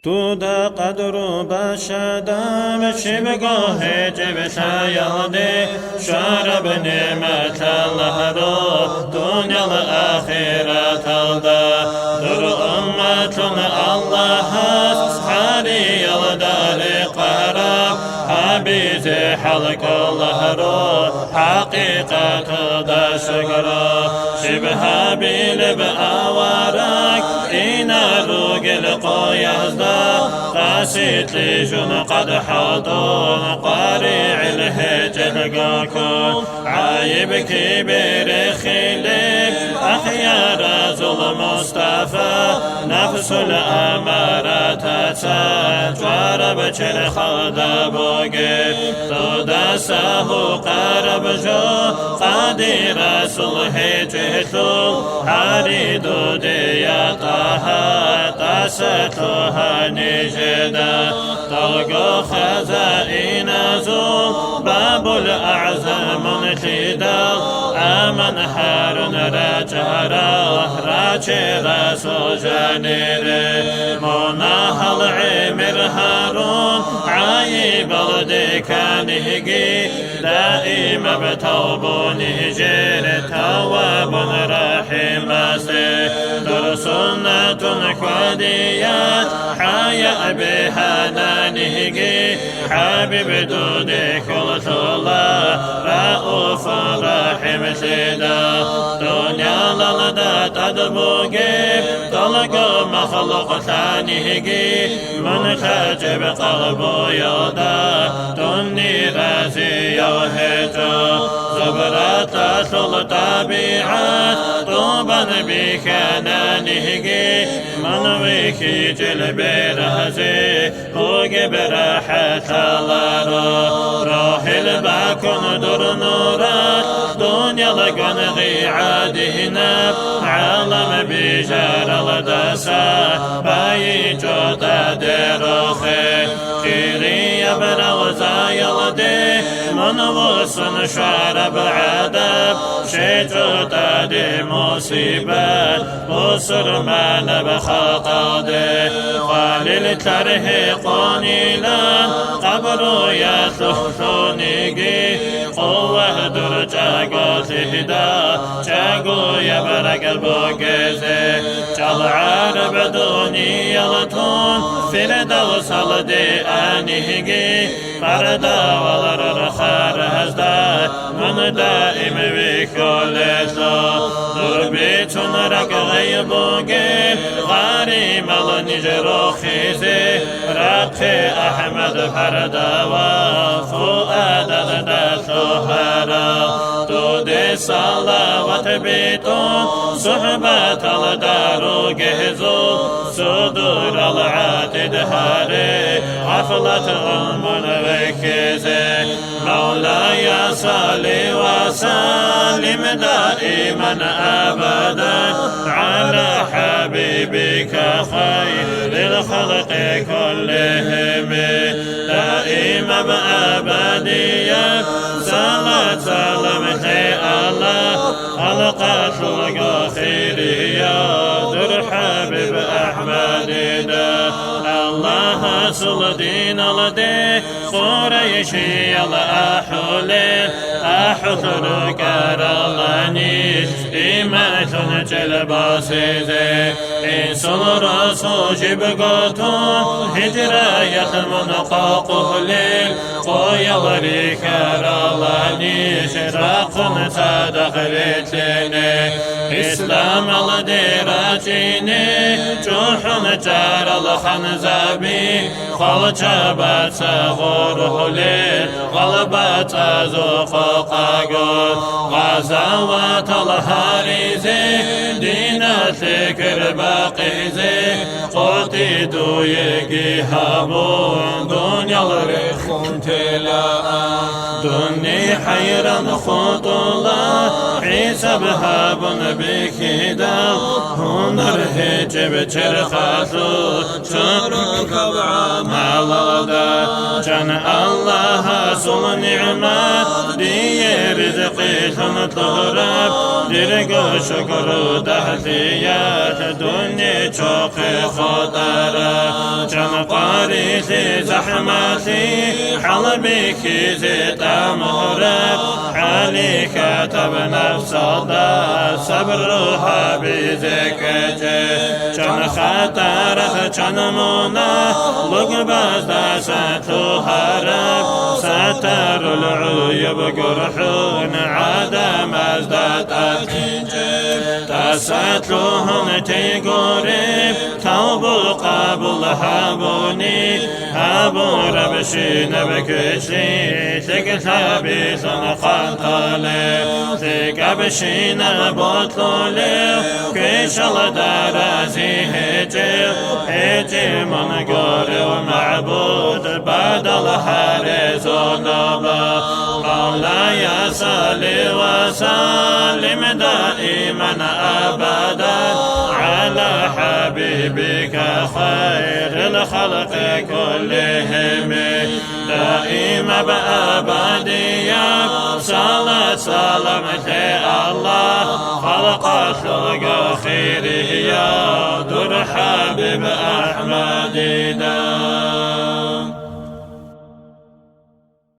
تودا قدر بشدم شبگاه جبتا یاده شرب نعمت الله رو دنیا الآخرت الدا در امتون الله هست حالی الدار قرب حبیز حلق الله رو حقیقت دا شکر شبه بیل بآوارک این روگل قایزده قاسيت لجن قد حاضون قارع الهجل قاكون عايب كبير خليب أخيار زل مصطفى نفس الأمارة تسان جوارب چل خدا بوغي تودا ساهو قرب جو قادي رسول هجتو هاري دو دياتها تاستوها نجدا طلقو خزائن زول باب الأعظم انتدا آمن حارن راج رسول جانير مناهل عمر هارون عايب الدكانهجي دائم بتوبونه جير تواب رحيم در سنة قديات حياء بهنانهجي حبيب دود كل الله رؤوف رحيم سيدا دنيا للدا تدبوغي طلق مخلوق ثانيهجي منخجب قلبو يودا دني رازي يوهجو زبرات سلطبيعات طوبا بكنانهجي منويكي جلبي رهزي هوغي براحة الله روح الباكن در نورات دنيا لقن غيعادهنا عالم بجار الدسا باي جودا دروخي كيري بروزا يلدي منوصن شعر بعدب شجودا دي مصيبات بصر من بخطاده خالي الكره قانيلا قبر يثلثونيجي قوة در جاگو تهدا جاگو يبرق البوغيزي جل عرب دوني يلتون فردوس الدي آنيهجي فردا والر خارهزدا من دائم بكولتو در بيتون رق غيبوغي غاري مل نجرو خيزي رق أحمد فردا وفؤاد داتوهرا دود صلاوات بيتون صحبت الدارو جهزو صدور العاتد هاري غفلة المنوكزي مولاي صلي وسلم دائما أبدا على حبيبك خير الخلق كلهم دائما بأبدية صلاة سلامة الله خلقت الغفيرية در حبيب أحمد الله صل دين الدين قريشي الأحولي أحثر كرلاني إيمة جلباسيزي إنسان رسول جبقاتون هجراية منقاقه ليل قويل كرلاني شراق صدق ريتيني إسلام الدراجيني جوحن جار الخنزابي خلجبات سغوره ليل غلبات زوق قاقود غزوات الهاريزي دين الفكر باقيزي قوتي دويقي هابون دنيا الرخون تلاء دني حيرا خط الله عيسى بهابن بكيدا هنر هجب چرخاتو چرك مالدا جن الله سل نعمات دي رزق بيثن طرب درق شكر تهديات دنيا شوق خطرة جن قارث زحمتي حلبك زيت مغرب علي كتب نفس صبرها بذكرته جن خطرة جن منا لقباز داستو هرب ستر العيوب قرحون عدم ازداد أتنجب تستلوهن تيقرب توب قبل هبوني هبو ربشين بكشي تكتبي سنخطالي تكبشين بطلولي كشل درازي هجي من قري ومعبود بعد الحارس والنبا مولاي صلي وسلم دائما أبدا على حبيبك خير الخلق كلهم دائما بأبدية صلاة سلامة الله خلق خلق خيره يا در حبيب أحمد دا